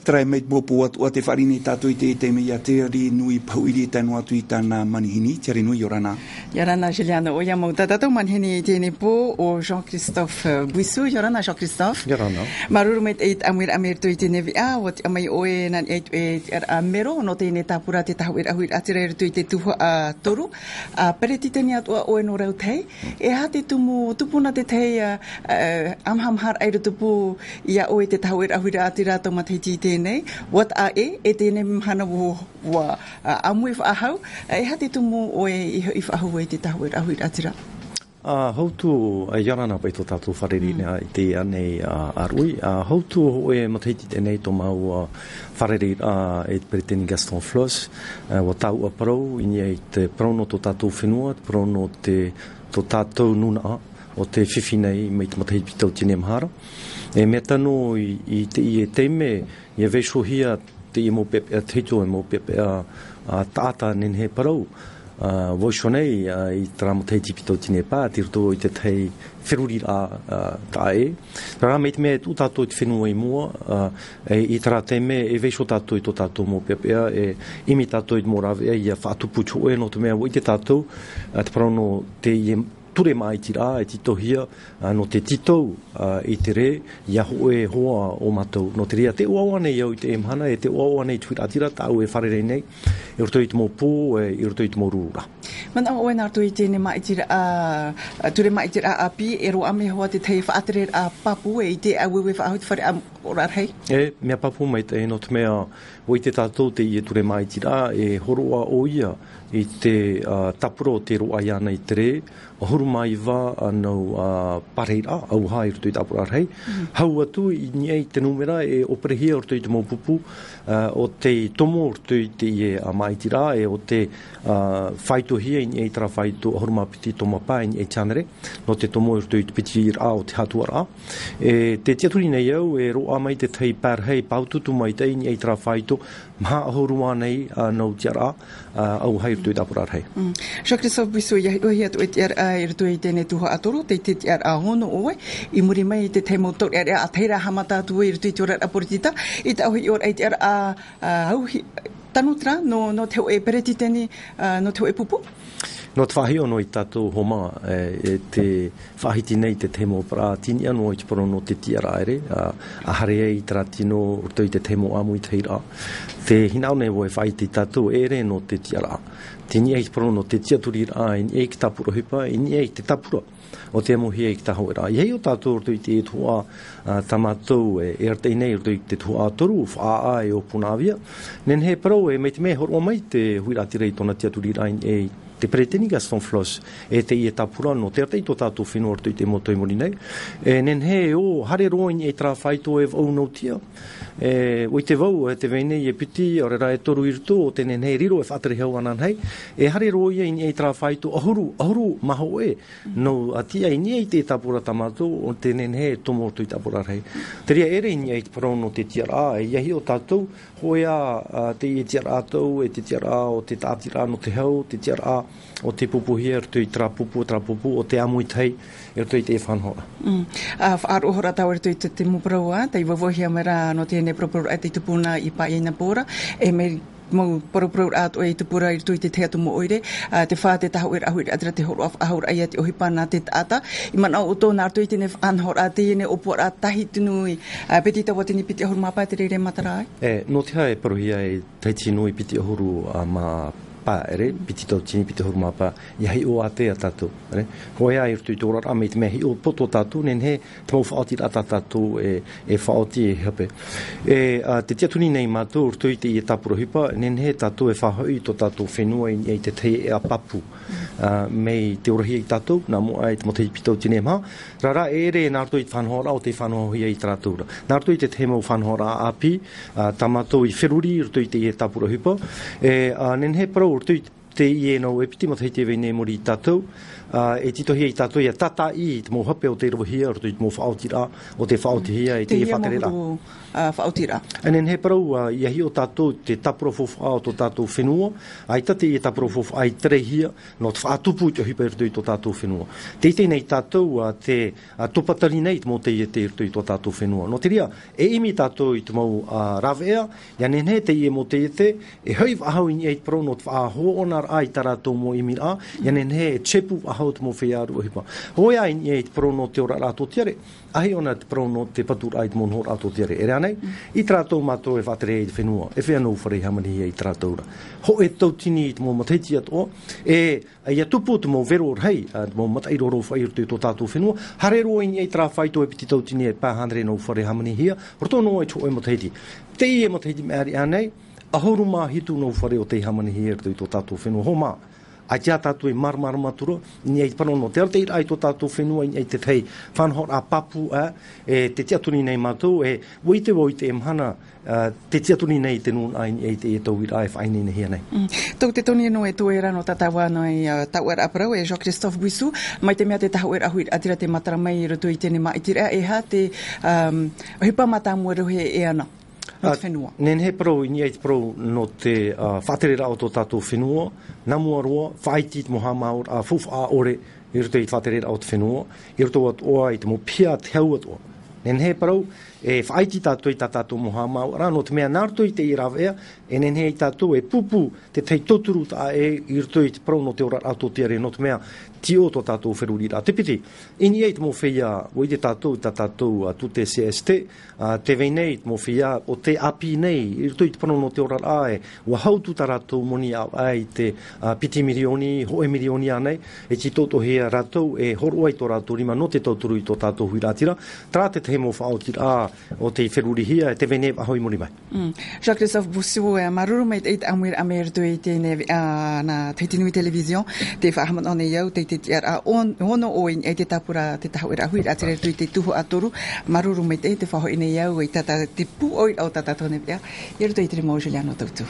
strai mai popo o te wharini tātou I te mea te ri nui pauiri tanu atu I tāna manihini, te ri nui Yorana. Yorana Juliana, o ia mau tātou manihini tēne pō o J-Cristophe BOUISSOU, Yorana J-Cristophe. Yorana. Maruru mei eit amir tui tēne via, o te amai oe nan eit mero, no tēne tāpura te Huiraatira tui te tuho a toru. Pere titeni atua oe no rau tei, e ha te tupuna te tei amhamhar airu tupu ia oe te Huiraatira tau matei tēnei, wat a e tēnei mhana wa amui whaahau, e ha te tumu oe I whaahau e te Huiraatira. Houtu Yorana pai tō tātou wharerina I te anei arui. Houtu oe mateiti tēnei tō mau wharerina e Preteni Gaston Floss, wa tau a parau, inia I te prono tō tātou whenua, prono tō tātou nuna o te whiwhinei mai te mateiti tau tine mahara. E mea tano I te teime, I veishohia te I mō pepe a teito e mō pepe a tāta nenhe parau. Voishonei I tramotei pito tine pā, tirto I te tei wheruri a tae. Rā mei te mea tū tātou I te whenua I mua, I tara teime e veisho tātou I tō tātou mō pepea, e imi tātou I mō rawea I a whaatupu choe no te mea o I te tātou, te parano te ture mai tira e titohia no te titou I te re ia hoe hoa o matou no te rea te uawane iau I te emhana e te uawane I Huiraatira tau e wharere nei I roto I te mō pō I roto I te mō rūra. Mana oe nā tui tēne maitira ture maitira api e ro ame hoa te tei whaatere a papu e I te awewe whaahut whare a orarhei? E, mea papu mai te no te mea o I te tātou te I ture maitira e horoa o ia I te tapuro te roa iana I te re, huru mai wā anau pareira, au hai roto I tapura rei. Hau atu I niei te numera e operehia roto I te mōpupu, o te tomo roto I te I a maitira, e o te whaitohia I niei tara whaito huruma piti toma pā I niei chanere, no te tomo roto I te piti rā o te hatuara. E te tiaturi nei au e roa mai te tei pērhei paututu mai te I niei tara whaito, maha ahurua nei nau tiara, au hai roto I tapura rei. J-Cristophe BOUISSOU, ia hoi atu e tiara I roto I tēne tuha atoro, te tiara a hono oe, I muri mai te te motor a teira hamata atu I roto I te ora aporitita, I te ahui ora I tiara au tanutra no te oe peretiteni, no te oe pupu? No te whahio no I tātou homa, e te whahiti nei te temo pra tini anu I te poro no te tiara ere, a hare I tara tino roto I te temo amu I teira. Te hinau nei wo e whahiti tātou ere no te tiara. Tini e te poro no te tiaturi rā, I ki tapura hipa, I te tapura. O te amuhi e ki Tahoeraa. I hei o tātou roto I te e tua tamatou e artei nei roto I te tua toru, whaa e o punawia. Nen he parau e mei te mea horo mai te Huiraatira I tona tiaturi rā e te Preteni Gaston Floss e te I e tapura no te artei tō tātou whenua roto I te moto I mori nei. Nen he o hare roin e tra whaito e vau no tia. O I te vau e te vene I e piti o rera e toru I rito o te nen he riro e whaatere hau anan hei. E hare roi e tra whaito ahuru maho e no atia I nia I te tapura tamato o te nen he tomo roto I tapura rei. Te ria ere I nia I te parau no te tiara e iahi o tātou hoia te I tiara atau e te tiara o te tātira no te hau, te tiara o te pupuhia roto I trapupu o te amu I tei e roto I te e whanhora. Whaarohora tau roto I te muparaua, te iwavohia mera no tēne proporo e te tupuna I paeina pōra, e mei mau proporo ato e te pura I roto I te te atu mo oire, te wha te Huiraatira te horo ahur ai te ohipa nā te taata, I mana o tōna roto I tēne whanhora tēne opora tahi tunui, peti tawa tēne piti ahuru mapa te reire matarai? No te hae parohia e taiti nui piti ahuru ma pā ere, piti tau tini, piti huru mapa, ia hei o atea tātou. Hoea I roto I tōra rā, mei te mea hei o poto tātou, nen he te mau whaoti rata tātou e whaoti e hape. Te tiatuni nei mātou, roto I te I e tapura hipa, nen he tātou e whahoi tō tātou whenua I te te e a papu. Mei te orahia I tātou, nā mua e te motei pitau tine maha. Rara ere nā roto I te whanhora o te whanhohia I tātou. Nā roto I te te mau whanhora api, tamatou I wheruri, roto I te I e tapura hipa. Nen he parau roto I te I e nau e piti matai te vene mori I tātou, e tito hia I tātou ia tata I te mō hape o te rohia, o te mō whaotira, o te whaotihia, te whaterera. Whaotira. Anen he parau, ia hi o tātou te tapura fofa o tō tātou whenua, ai tate I tapura fofa ai tere hia, no te whaatupu te hipa irtui tō tātou whenua. Te ite nei tātou, te topatari nei mō te te irtui tō tātou whenua. No te ria, e imi tātou I te mau rawea, ia nen he te ie mō te ite, e hoi ahau I eit parau no te whaaho onar ai taratou mō imi a, ia nen he e chepu ahau te mō whiaru o hipa. Hoi ai I eit parau no te ora rātou tiare, ahi ona te parau no te patur ai te mō rātou tiare. E rea nei, I tātou mātou e whatere I te whenua, e whea nou whare hamani I tātou ra. Ho e tautini I te mō mataiti ato, e ia tupu te mō vero rei, te mō matairoro whairtu tō tātou whenua, harero I ei tra whaito e piti tautini e pāhandre nou whare hamani hia, roto no e tō e mataiti. Te I e mataiti me ari anei, ahoru mā hitu nou whare o te hamani hia tō tātou whenua, ho mā. Ai te tātou I marmara matura, ni ei parono, te arte ai tō tātou whenua, ni ei te tei whanhor a papu, e te tiatuni nei mātou, e woite e mhana, te tiatuni nei te nun ai ni ei te e tau I ai whaini nei hia nei. Tau te toni no e tuera no tatawa no e Tahoeraa parau, e J-Cristophe BOUISSOU, mai te mea te Tahoeraa Huiraatira te matara mai I roto I tene maitira, e ha te hipa matamu rohe e ana. Nen he parau I ei te parau no te whaterera o tō tātou whenua, namua roa, whaiti te moha maur, a fufu a ore I roto I te whaterera o te whenua, I roto at oa I te mo pia te hau at oa. Nen he parau, e whaiti tātou I tātou moha maur, no te mea nārto I te I rawea, e nen he I tātou e pupu te tei toturu ta e I roto I te parau no te ora ato tiare, no te mea tio tō tātou wheruri rā. Te piti, ini ei te mo whia, o I te tātou, ta tātou tu te CST, te veinei te mo whia, o te api nei, I roto I te parau no te ora rā e, ua hautu ta rātou moni au ai te piti mirioni, hoe mirioni anei, e ti tōto hea rātou, e horo ai tō rātou rima, no te tauturu I tō tātou Huiraatira, trā te te mo whaotira o te wheruri hia, te veinei ahoi mori mai. J-Cristophe BOUISSOU, maruru mai te amir amertu I te na Taitinui Television, te whahaman o nei au, te ono o I te tapura te Tahoeraa Huiraatira I te tuho atoru, maruru mai te whaho I nei au, I tata te pu oi au tata tone pia, I roto I te rimo Juliano tautu.